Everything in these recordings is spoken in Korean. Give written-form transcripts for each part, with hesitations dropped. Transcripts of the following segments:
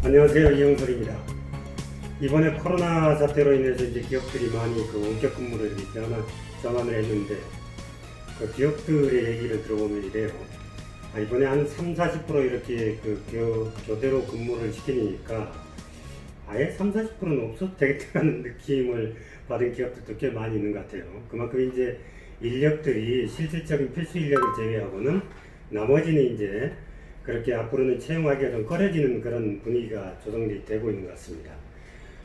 안녕하세요, 이영설입니다. 이번에 코로나 사태로 인해서 이제 기업들이 많이 원격 근무를 이렇게 전환을 했는데 그 기업들의 얘기를 들어보면 이래요. 이번에 한 30-40% 이렇게 교대로 근무를 시키니까 아예 30-40%는 없어도 되겠다는 느낌을 받은 기업들도 꽤 많이 있는 것 같아요. 그만큼 이제 인력들이 실질적인 필수 인력을 제외하고는 나머지는 이제 그렇게 앞으로는 채용하기가 좀 꺼려지는 그런 분위기가 조성이 되고 있는 것 같습니다.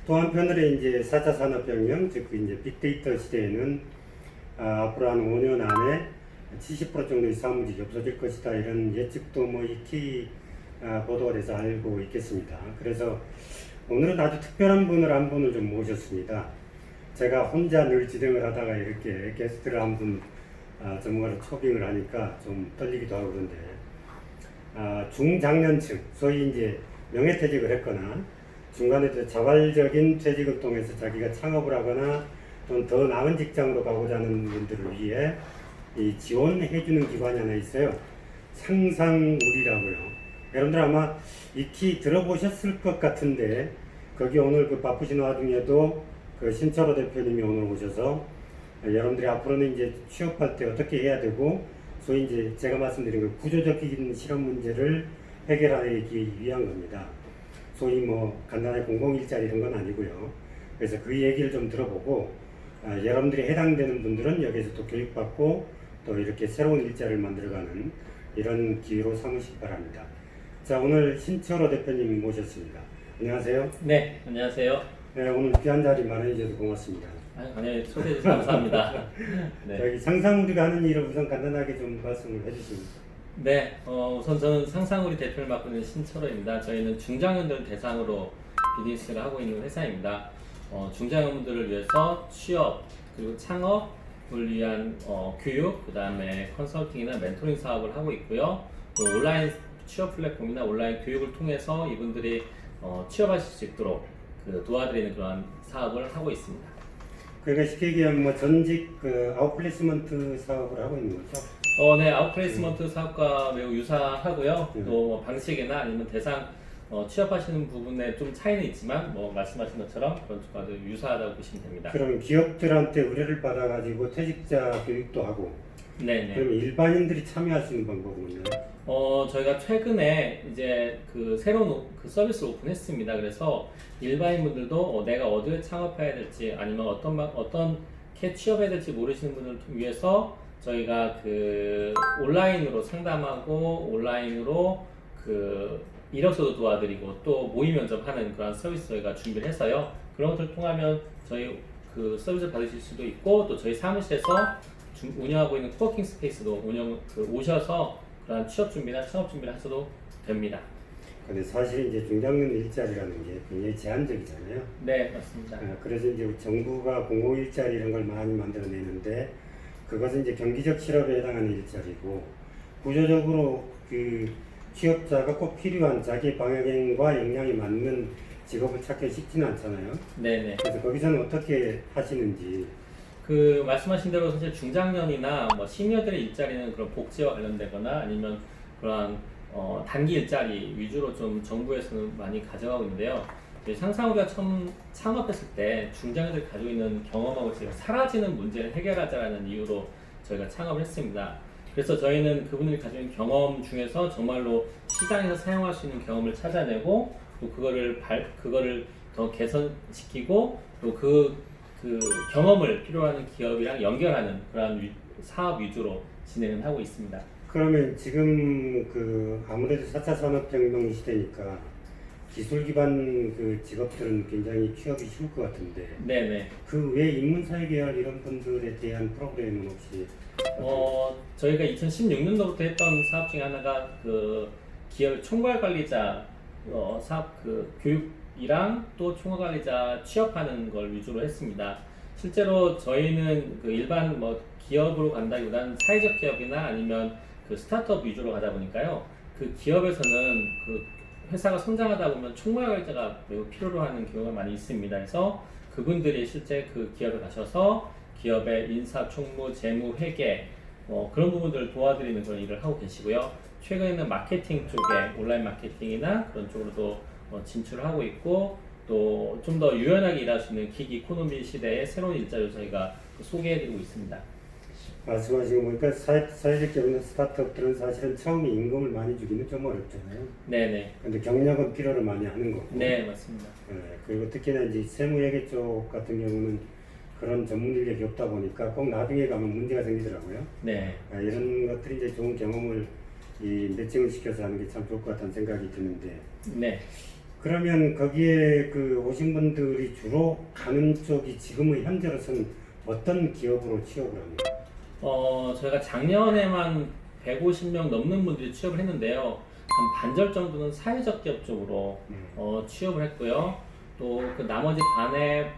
또 한편으로 이제 4차 산업혁명, 즉 이제 빅데이터 시대에는 앞으로 한 5년 안에 70% 정도의 사무직이 없어질 것이다, 이런 예측도 익히 보도가 돼서 알고 있겠습니다. 그래서 오늘은 아주 특별한 분을 한 분을 좀 모셨습니다. 제가 혼자 늘 진행을 하다가 이렇게 게스트를 한 분 전문가로 초빙을 하니까 좀 떨리기도 하고 그런데 중장년층, 소위 이제 명예퇴직을 했거나 중간에 자발적인 퇴직을 통해서 자기가 창업을 하거나 또는 더 나은 직장으로 가고자 하는 분들을 위해 이 지원해주는 기관이 하나 있어요. 상상우리라고요. 여러분들 아마 익히 들어보셨을 것 같은데 거기 오늘 바쁘신 와중에도 신철호 대표님이 오늘 오셔서 여러분들이 앞으로는 이제 취업할 때 어떻게 해야 되고 소위 이제 제가 말씀드린 구조적인 실업 문제를 해결하기 위한 겁니다. 소위 간단하게 공공일자리 이런 건 아니고요. 그래서 그 얘기를 좀 들어보고 여러분들이 해당되는 분들은 여기서 또 교육받고 또 이렇게 새로운 일자리를 만들어가는 이런 기회로 삼으시기 바랍니다. 자, 오늘 신철호 대표님 모셨습니다. 안녕하세요. 네, 안녕하세요. 네, 오늘 귀한 자리 마련해 주셔서 고맙습니다. 아니요, 초대해 주셔서 감사합니다. 네. 여기 상상우리가 하는 일을 우선 간단하게 좀 말씀을 해주십니다. 네, 우선 저는 상상우리 대표를 맡고 있는 신철호입니다. 저희는 중장년들 대상으로 비즈니스를 하고 있는 회사입니다. 중장년들을 위해서 취업, 그리고 창업을 위한 교육, 그 다음에 컨설팅이나 멘토링 사업을 하고 있고요. 또 온라인 취업 플랫폼이나 온라인 교육을 통해서 이분들이 취업하실 수 있도록 도와드리는 그런 사업을 하고 있습니다. 그러니까 쉽게 얘기하면 전직 아웃플레이스먼트 사업을 하고 있는 거죠? 네, 아웃플레이스먼트 사업과 매우 유사하고요. 또 방식이나 아니면 대상 취업하시는 부분에 좀 차이는 있지만 말씀하신 것처럼 그런 쪽과도 유사하다고 보시면 됩니다. 그럼 기업들한테 의뢰를 받아가지고 퇴직자 교육도 하고, 네네. 그러면 일반인들이 참여할 수 있는 방법은요? 저희가 최근에 이제 새로운 서비스를 오픈했습니다. 그래서 일반인 분들도 내가 어디에 창업해야 될지 아니면 어떻게 취업해야 될지 모르시는 분들을 위해서 저희가 온라인으로 상담하고 온라인으로 이력서도 도와드리고 또 모의 면접하는 그런 서비스 저희가 준비를 해서요. 그런 것들을 통하면 저희 서비스 받으실 수도 있고 또 저희 사무실에서 운영하고 있는 코워킹 스페이스도 오셔서 그런 취업 준비나 창업 준비를 하셔도 됩니다. 근데 사실 이제 중장년 일자리라는 게 굉장히 제한적이잖아요. 네, 맞습니다. 그래서 이제 정부가 공공일자리 이런 걸 많이 만들어내는데 그것은 이제 경기적 실업에 해당하는 일자리고 구조적으로 취업자가 꼭 필요한 자기 방향과 역량이 맞는 직업을 찾기 쉽지는 않잖아요. 네네. 그래서 거기서는 어떻게 하시는지. 말씀하신 대로 사실 중장년이나 시니어들의 일자리는 그런 복지와 관련되거나 아니면 그런 단기 일자리 위주로 좀 정부에서는 많이 가져가고 있는데요. 상상우리가 처음 창업했을 때 중장년들이 가지고 있는 경험하고 제가 사라지는 문제를 해결하자라는 이유로 저희가 창업을 했습니다. 그래서 저희는 그분들이 가지고 있는 경험 중에서 정말로 시장에서 사용할 수 있는 경험을 찾아내고 또 그거를 더 개선시키고 또 그 경험을 필요로 하는 기업이랑 연결하는 그런 사업 위주로 진행을 하고 있습니다. 그러면 지금 아무래도 4차 산업혁명 시대니까 기술 기반 직업들은 굉장히 취업이 쉬울 것 같은데. 네네. 그 외 인문사회 계열 이런 분들에 대한 프로그램은 혹시? 저희가 2016년도부터 했던 사업 중에 하나가 기업 총괄관리자 사업 교육이랑 또 총괄관리자 취업하는 걸 위주로 했습니다. 실제로 저희는 일반 기업으로 간다기보다는 사회적 기업이나 아니면 스타트업 위주로 가다 보니까요. 기업에서는 회사가 성장하다 보면 총괄관리자가 매우 필요로 하는 경우가 많이 있습니다. 그래서 그분들이 실제 기업에 가셔서 기업의 인사, 총무, 재무, 회계 그런 부분들을 도와드리는 그런 일을 하고 계시고요. 최근에는 마케팅 쪽에 온라인 마케팅이나 그런 쪽으로도 진출하고 있고 또 좀 더 유연하게 일할 수 있는 기기 이코노미 시대의 새로운 일자리를 저희가 소개해드리고 있습니다. 말씀하신 거 보니까 사회적 경영 스타트업들은 사실은 처음에 임금을 많이 주기는 좀 어렵잖아요. 네네. 근데 경력은 필요를 많이 하는 거고. 네, 맞습니다. 그리고 특히나 이제 세무회계 쪽 같은 경우는 그런 전문 인력이 없다 보니까 꼭 나중에 가면 문제가 생기더라고요. 네. 이런 것들이 이제 좋은 경험을 매칭을 시켜서 하는 게 참 좋을 것 같다는 생각이 드는데. 네. 그러면 거기에 그 오신 분들이 주로 가는 쪽이 지금의 현재로서는 어떤 기업으로 취업을 합니까? 저희가 작년에만 150명 넘는 분들이 취업을 했는데요. 한 반절 정도는 사회적 기업 쪽으로 취업을 했고요. 또 그 나머지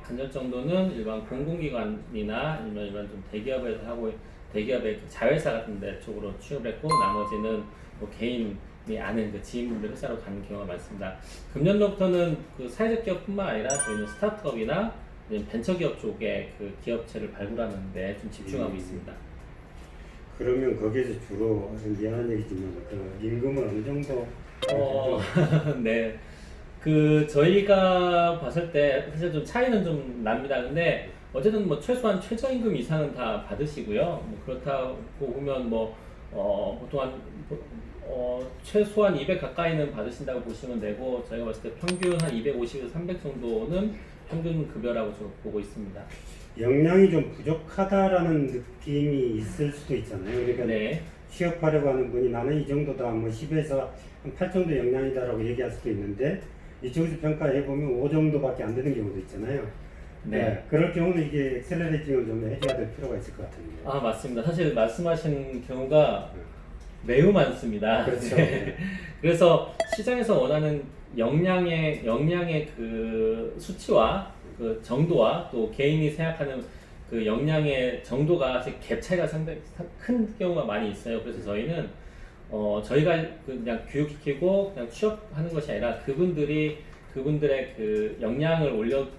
반절 정도는 일반 공공기관이나 아니면 일반 좀 대기업에서 하고 대기업의 그 자회사 같은 데 쪽으로 취업을 했고 나머지는 뭐 개인이 아는 그 지인분들 회사로 가는 경우가 많습니다. 금년도부터는 그 사회적 기업뿐만 아니라 저희는 스타트업이나 벤처기업 쪽에 그 기업체를 발굴하는 데 좀 집중하고 있습니다. 그러면 거기에서 주로 미안한 얘기지만 그 임금은 어느 정도? 네. 그 저희가 봤을 때 사실 좀 차이는 좀 납니다. 근데 어쨌든 뭐 최소한 최저임금 이상은 다 받으시고요. 뭐 그렇다고 보면 뭐 보통 한 최소한 200 가까이는 받으신다고 보시면 되고 저희가 봤을 때 평균 한 250에서 300 정도는 평균 급여라고 좀 보고 있습니다. 역량이 좀 부족하다라는 느낌이 있을 수도 있잖아요. 그러니까 네. 취업하려고 하는 분이 나는 이 정도다, 뭐 10에서 한 8 정도 역량이다라고 얘기할 수도 있는데 이쪽에서 평가해보면 5 정도밖에 안 되는 경우도 있잖아요. 네. 그럴 경우는 이게 엑셀러레이팅을 좀 해줘야 될 필요가 있을 것 같은데. 아, 맞습니다. 사실 말씀하신 경우가 매우 많습니다. 그렇죠. 네. 그래서 시장에서 원하는 역량의 그 수치와 그 정도와 또 개인이 생각하는 그 역량의 정도가 사실 갭 차이가 상당히 큰 경우가 많이 있어요. 그래서 저희는 저희가 그냥 교육시키고 그냥 취업하는 것이 아니라 그분들의 그 역량을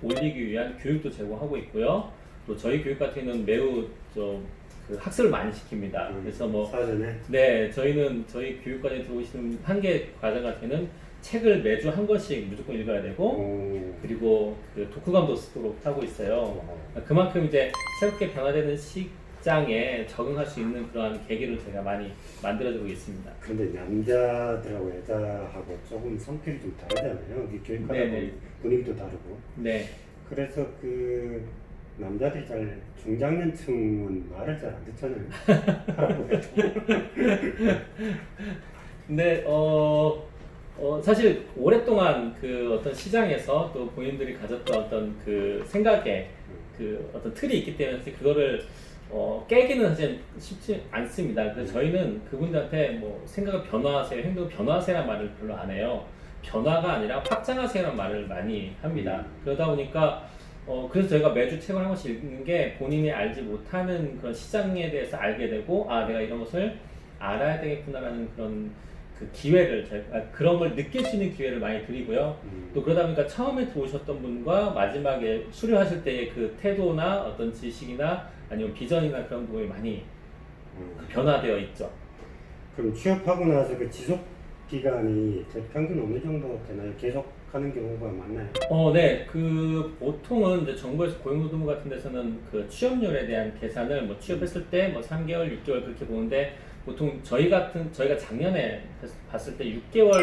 올리기 위한 교육도 제공하고 있고요. 또 저희 교육 같은 경우는 매우 그 학습을 많이 시킵니다. 그래서 뭐 사전에. 네, 저희는 저희 교육과정에 들어오시는 한 개 과정 같은 경우는 책을 매주 한 권씩 무조건 읽어야 되고 그리고 그 독후감도 쓰도록 하고 있어요. 그만큼 이제 새롭게 변화되는 시장에 적응할 수 있는 그러한 계기를 제가 많이 만들어주고 있습니다. 근데 남자들하고 여자하고 조금 성격이 좀 다르잖아요. 교육하다 보면 분위기도 다르고. 네. 그래서 그 남자들이 잘 중장년층은 말을 잘 안 듣잖아요. 하라고 해도. 근데 사실 오랫동안 그 어떤 시장에서 또 본인들이 가졌던 어떤 그 생각에 그 어떤 틀이 있기 때문에 사실 그거를 깨기는 사실 쉽지 않습니다. 그래서 저희는 그분들한테 뭐 생각을 변화하세요, 행동을 변화하세요라는 말을 별로 안 해요. 변화가 아니라 확장하세요라는 말을 많이 합니다. 그러다 보니까 그래서 저희가 매주 책을 한 권씩 읽는 게 본인이 알지 못하는 그런 시장에 대해서 알게 되고 아 내가 이런 것을 알아야 되겠구나라는 그런 그 기회를 그런 걸 느낄 수 있는 기회를 많이 드리고요. 또 그러다 보니까 처음에 들어오셨던 분과 마지막에 수료하실 때의 그 태도나 어떤 지식이나 아니면 비전이나 그런 부분이 많이 변화되어 있죠. 그럼 취업하고 나서 그 지속 기간이 평균 어느 정도 되나요? 계속 하는 경우가 많나요? 네. 그 보통은 이제 정부에서 고용노동부 같은 데서는 그 취업률에 대한 계산을 뭐 취업했을 때 뭐 3개월, 6개월 그렇게 보는데 보통 저희가 작년에 봤을 때 6개월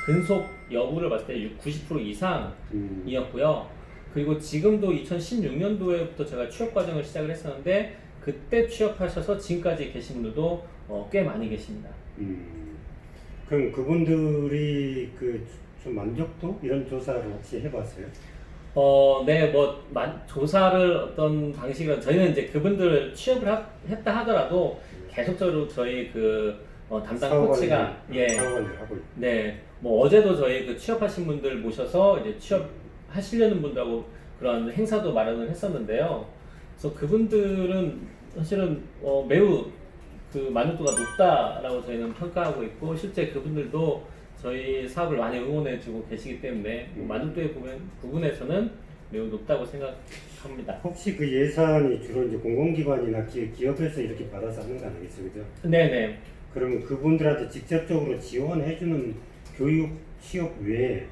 근속 여부를 봤을 때 90% 이상이었고요. 그리고 지금도 2016년도에부터 제가 취업 과정을 시작을 했었는데 그때 취업하셔서 지금까지 계신 분들도 꽤 많이 계십니다. 그럼 그분들이 그 좀 만족도 이런 조사를 혹시 해봤어요? 네, 뭐 조사를 어떤 방식으로 저희는 이제 그분들 취업을 했다 하더라도 계속적으로 저희 그 담당 코치가 사업을 하고 있고. 네, 뭐 어제도 저희 그 취업하신 분들 모셔서 이제 취업하시려는 분들하고 그런 행사도 마련을 했었는데요. 그래서 그분들은 사실은 매우 그 만족도가 높다라고 저희는 평가하고 있고 실제 그분들도 저희 사업을 많이 응원해주고 계시기 때문에 만족도의 부분에서는 매우 높다고 생각합니다. 혹시 그 예산이 주로 이제 공공기관이나 기업에서 이렇게 받아서 하는 거 아니겠어요, 그죠? 네네. 그러면 그분들한테 직접적으로 지원해주는 교육, 취업 외에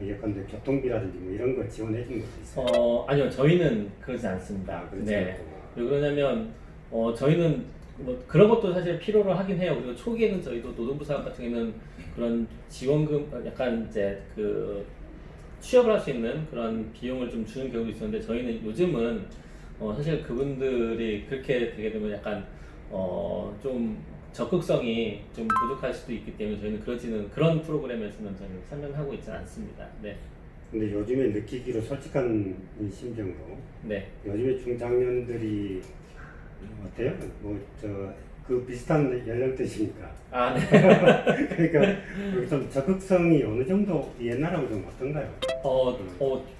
예컨대 교통비라든지 뭐 이런 걸 지원해 주는 것도 있어요. 아니요, 저희는 그러지 않습니다. 그렇지 네. 않구나. 왜 그러냐면 저희는 뭐 그런 것도 사실 필요로 하긴 해요. 그리고 초기에는 저희도 노동부 사업 같은 경우에는 그런 지원금 약간 이제 그 취업을 할 수 있는 그런 비용을 좀 주는 경우도 있었는데 저희는 요즘은 사실 그분들이 그렇게 되게 되면 약간 좀 적극성이 좀 부족할 수도 있기 때문에 저희는 그런 프로그램에서는 저희는 참여하고 있지 않습니다. 네. 근데 요즘에 느끼기로 솔직한 이 심정으로 네. 요즘에 중장년들이 어때요? 그 비슷한 연령대시니까. 아, 네. 그러니까 좀 적극성이 어느 정도 옛날하고 좀 어떤가요?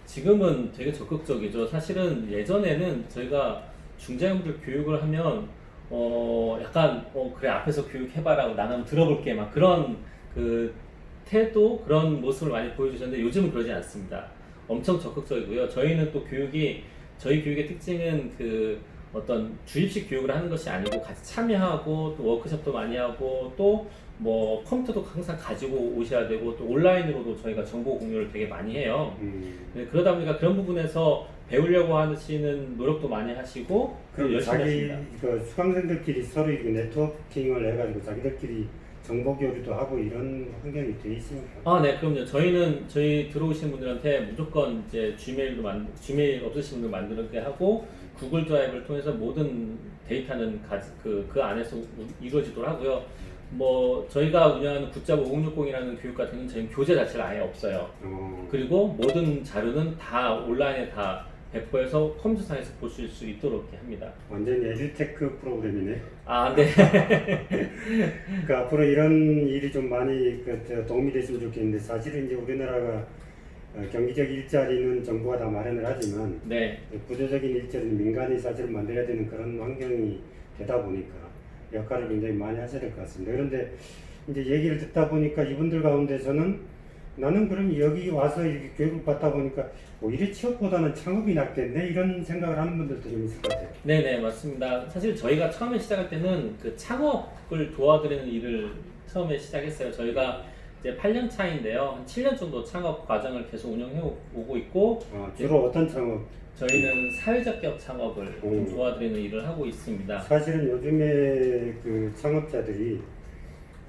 지금은 되게 적극적이죠. 사실은 예전에는 저희가 중장년들 교육을 하면, 약간, 그래, 앞에서 교육해봐라고 나는 한번 들어볼게. 막 그런 그 태도, 그런 모습을 많이 보여주셨는데 요즘은 그러지 않습니다. 엄청 적극적이고요. 저희는 또 저희 교육의 특징은 어떤 주입식 교육을 하는 것이 아니고 같이 참여하고 또 워크숍도 많이 하고 또 뭐 컴퓨터도 항상 가지고 오셔야 되고 또 온라인으로도 저희가 정보 공유를 되게 많이 해요. 네, 그러다 보니까 그런 부분에서 배우려고 하시는 노력도 많이 하시고 또 그럼 열심히 자기 하십니다. 그 수강생들끼리 서로 이렇게 네트워킹을 해가지고 자기들끼리 정보 교류도 하고 이런 환경이 돼 있습니까? 아, 네, 그럼요. 저희 들어오시는 분들한테 무조건 이제 지메일 없으신 분들 만들게 하고 구글 드라이브를 통해서 모든 데이터는 그 안에서 이루어지도록 하고요. 뭐 저희가 운영하는 굿잡 5060이라는 교육 같은 경우는 저희는 교재 자체가 아예 없어요. 그리고 모든 자료는 다 온라인에 다 배포해서 컴퓨터상에서 보실 수 있도록 이렇게 합니다. 완전히 에듀테크 프로그램이네. 아, 네. 그러니까 앞으로 이런 일이 좀 많이 도움이 됐으면 좋겠는데 사실은 이제 우리나라가 경기적 일자리는 정부가 다 마련을 하지만 네. 구조적인 일자리는 민간이 사실은 만들어야 되는 그런 환경이 되다 보니까 역할을 굉장히 많이 하셔야 될 것 같습니다. 그런데 이제 얘기를 듣다 보니까 이분들 가운데서는 나는 그럼 여기 와서 이렇게 교육을 받다 보니까 오히려 취업보다는 창업이 낫겠네 이런 생각을 하는 분들도 좀 있을 것 같아요. 네네, 맞습니다. 사실 저희가 처음에 시작할 때는 그 창업을 도와드리는 일을 처음에 시작했어요. 저희가 이제 8년 차인데요. 한 7년 정도 창업 과정을 계속 운영해 오고 있고, 주로 어떤 창업? 저희는 사회적 기업 창업을 좀 오. 도와드리는 일을 하고 있습니다. 사실은 요즘에 그 창업자들이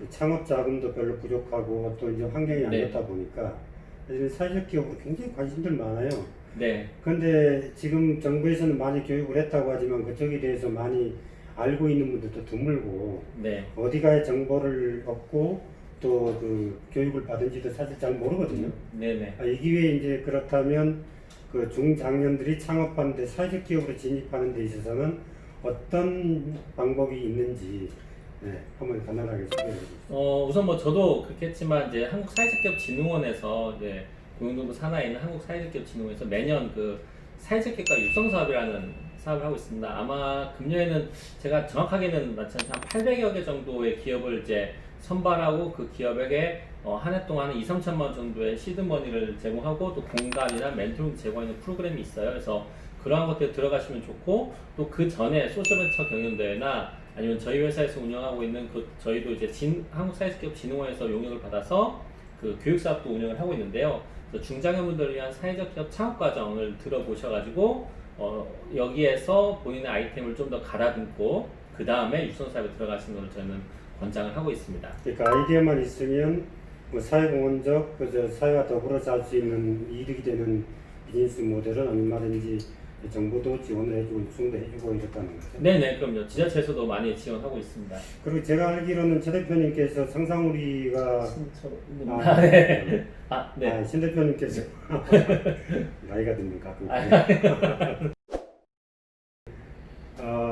창업 자금도 별로 부족하고 또 이제 환경이 안 네. 좋다 보니까 사실 사회적 기업으로 굉장히 관심들 많아요. 네, 그런데 지금 정부에서는 많이 교육을 했다고 하지만 그쪽에 대해서 많이 알고 있는 분들도 드물고 네, 어디가에 정보를 얻고 또 그 교육을 받은지도 사실 잘 모르거든요. 네네. 이 기회에 이제 그렇다면 그 중장년들이 창업하는데 사회적 기업으로 진입하는 데 있어서는 어떤 방법이 있는지 한번 간단하게 소개해 주세요. 우선 뭐 저도 그렇게 했지만 이제 한국사회적기업진흥원에서 이제 고용노동부 산하에 있는 한국사회적기업진흥원에서 매년 그 사회적기업가 육성사업이라는 사업을 하고 있습니다. 아마 금년에는 제가 정확하게는 맞지 않지만 800여 개 정도의 기업을 이제 선발하고 그 기업에게 한 해 동안 2, 3천만 원 정도의 시드머니를 제공하고 또 공간이나 멘토링 제공하는 프로그램이 있어요. 그래서 그러한 것들에 들어가시면 좋고 또 그 전에 소셜벤처 경연대회나 아니면 저희 회사에서 운영하고 있는 저희도 이제 한국사회적기업진흥원에서 용역을 받아서 그 교육사업도 운영을 하고 있는데요. 그래서 중장년분들을 위한 사회적 기업 창업 과정을 들어보셔가지고 여기에서 본인의 아이템을 좀 더 갈아듬고 그 다음에 육성사업에 들어가시는 것을 저는 권장을 하고 있습니다. 그러니까 아이디어만 있으면 뭐 사회공헌적 사회와 더불어 살 수 있는 이득이 되는 비즈니스 모델은 얼마든지 정부도 지원을 해주고 육성도 해주고 이렇다는 거죠. 네네, 그럼요. 지자체에서도 많이 지원하고 있습니다. 그리고 제가 알기로는 최 대표님께서 상상우리가 네. 네. 신 대표님께서 나이가 드는 가끔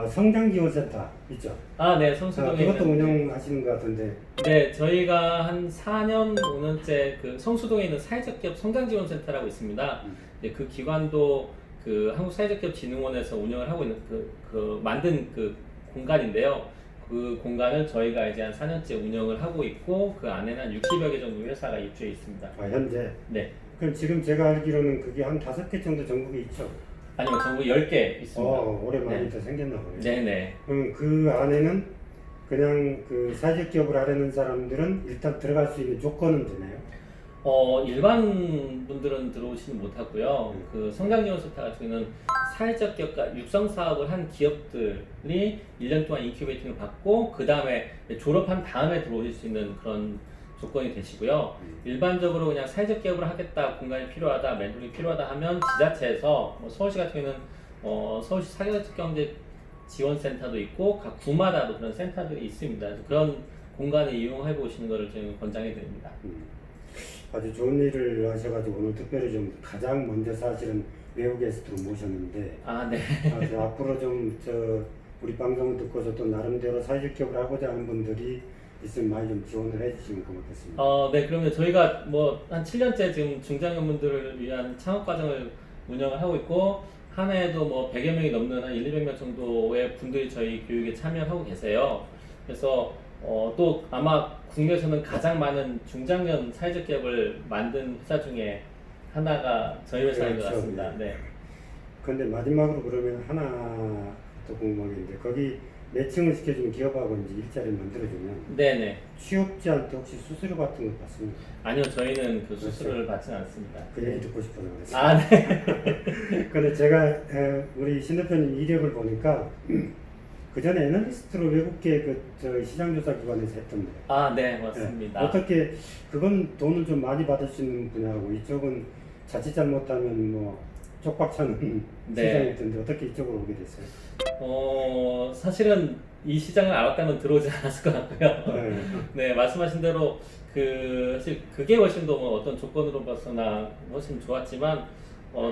성장지원센터 있죠? 네, 성수동에 그것도 있는, 운영하시는 것 같은데. 네, 저희가 한 4년, 5년째 그 성수동에 있는 사회적 기업 성장지원센터라고 있습니다. 네, 그 기관도 그 한국사회적기업진흥원에서 운영을 하고 있는 만든 그 공간인데요. 그 공간을 저희가 이제 한 4년째 운영을 하고 있고 그 안에는 한 60여 개 정도 회사가 입주해 있습니다. 현재? 네. 그럼 지금 제가 알기로는 그게 한 5개 정도 전국에 있죠? 아니요, 전국 10개 있습니다. 올해 많이 네. 더 생겼나 보네요. 네네. 그럼 그 안에는 그냥 그 사회적 기업을 하려는 사람들은 일단 들어갈 수 있는 조건은 되나요? 일반 분들은 들어오지는 못하고요. 그 성장지원센터 같은 경우는 사회적 기업과 육성 사업을 한 기업들이 1년 동안 인큐베이팅을 받고 그 다음에 졸업한 다음에 들어오실 수 있는 그런 조건이 되시고요. 일반적으로 그냥 사회적 기업을 하겠다, 공간이 필요하다, 멘토링이 필요하다 하면 지자체에서 서울시 같은 경우는 서울시 사교육경제 지원센터도 있고 각 구마다도 그런 센터들이 있습니다. 그런 공간을 이용해 보시는 것을 저는 권장해 드립니다. 아주 좋은 일을 하셔가지고 오늘 특별히 좀 가장 먼저 사실은 외국 게스트로 모셨는데 아, 네. 앞으로 좀 우리 방송을 듣고서 또 나름대로 사회적 기업을 하고자 하는 분들이 있으면 많이 좀 지원을 해주시면 고맙겠습니다. 네. 그러면 저희가 뭐 한 7년째 지금 중장년분들을 위한 창업 과정을 운영을 하고 있고 한 해에도 뭐 100여 명이 넘는 한 200명 정도의 분들이 저희 교육에 참여하고 계세요. 그래서 또 아마 국내에서는 가장 많은 중장년 사회적 기업을 만든 회사 중에 하나가 저희 회사인 것 그렇죠. 같습니다. 네. 그런데 마지막으로 그러면 하나 더 궁금한 게 있는데 거기 매칭을 시켜주는 기업하고 이제 일자리를 만들어주면 네네. 취업자한테 혹시 수수료 같은 거 받습니까? 아니요, 저희는 그 수수료를 받지는 않습니다. 그 얘기 듣고 싶어서 그랬어요. 아, 네. 근데 제가 우리 신 대표님 이력을 보니까 그 전에 애널리스트로 외국계 저 시장조사기관에서 했던데. 아, 네, 맞습니다. 어떻게 그건 돈을 좀 많이 받을 수 있는 분야고 이쪽은 자칫 잘못하면 뭐 쪽박차는 네. 시장일 텐데 어떻게 이쪽으로 오게 됐어요? 사실은 이 시장을 알았다면 들어오지 않았을 것 같고요. 네. 네, 말씀하신 대로 사실 그게 훨씬 더 뭐 어떤 조건으로 봐서나 훨씬 좋았지만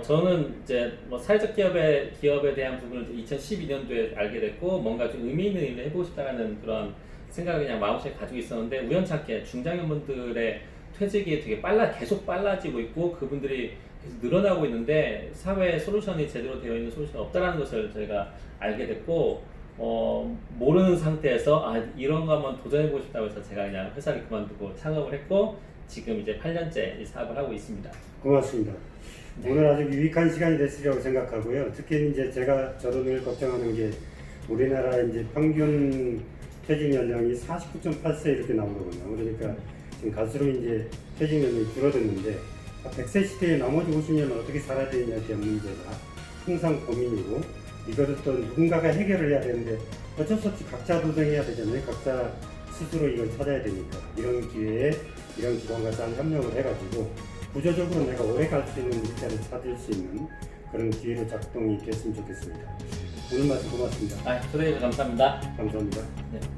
저는 이제 뭐 사회적 기업에 대한 부분을 2012년도에 알게 됐고 뭔가 좀 의미 있는 일을 해보고 싶다라는 그런 생각을 그냥 마음속에 가지고 있었는데 우연찮게 중장년분들의 퇴직이 되게 계속 빨라지고 있고 그분들이 계속 늘어나고 있는데 사회에 솔루션이 제대로 되어 있는 솔루션이 없다라는 것을 저희가 알게 됐고 모르는 상태에서 이런 거 한번 도전해보고 싶다고 해서 제가 그냥 회사를 그만두고 창업을 했고 지금 이제 8년째 이 사업을 하고 있습니다. 고맙습니다. 오늘 아주 유익한 시간이 됐으리라고 생각하고요. 특히 이제 저도 늘 걱정하는 게 우리나라 이제 평균 퇴직 연령이 49.8세 이렇게 나오거든요. 그러니까 지금 갈수록 이제 퇴직 연령이 줄어드는데 100세 시대에 나머지 50년은 어떻게 살아야 되느냐에 대한 문제가 항상 고민이고 이거를 또 누군가가 해결을 해야 되는데 어쩔 수 없이 각자 도생해야 되잖아요. 각자 스스로 이걸 찾아야 되니까 이런 기회에 이런 기관과 잘 협력을 해가지고 구조적으로 내가 오래 갈 수 있는 일자리를 찾을 수 있는 그런 기회로 작동이 됐으면 좋겠습니다. 오늘 말씀 고맙습니다. 초대해 주셔서 감사합니다. 감사합니다. 네.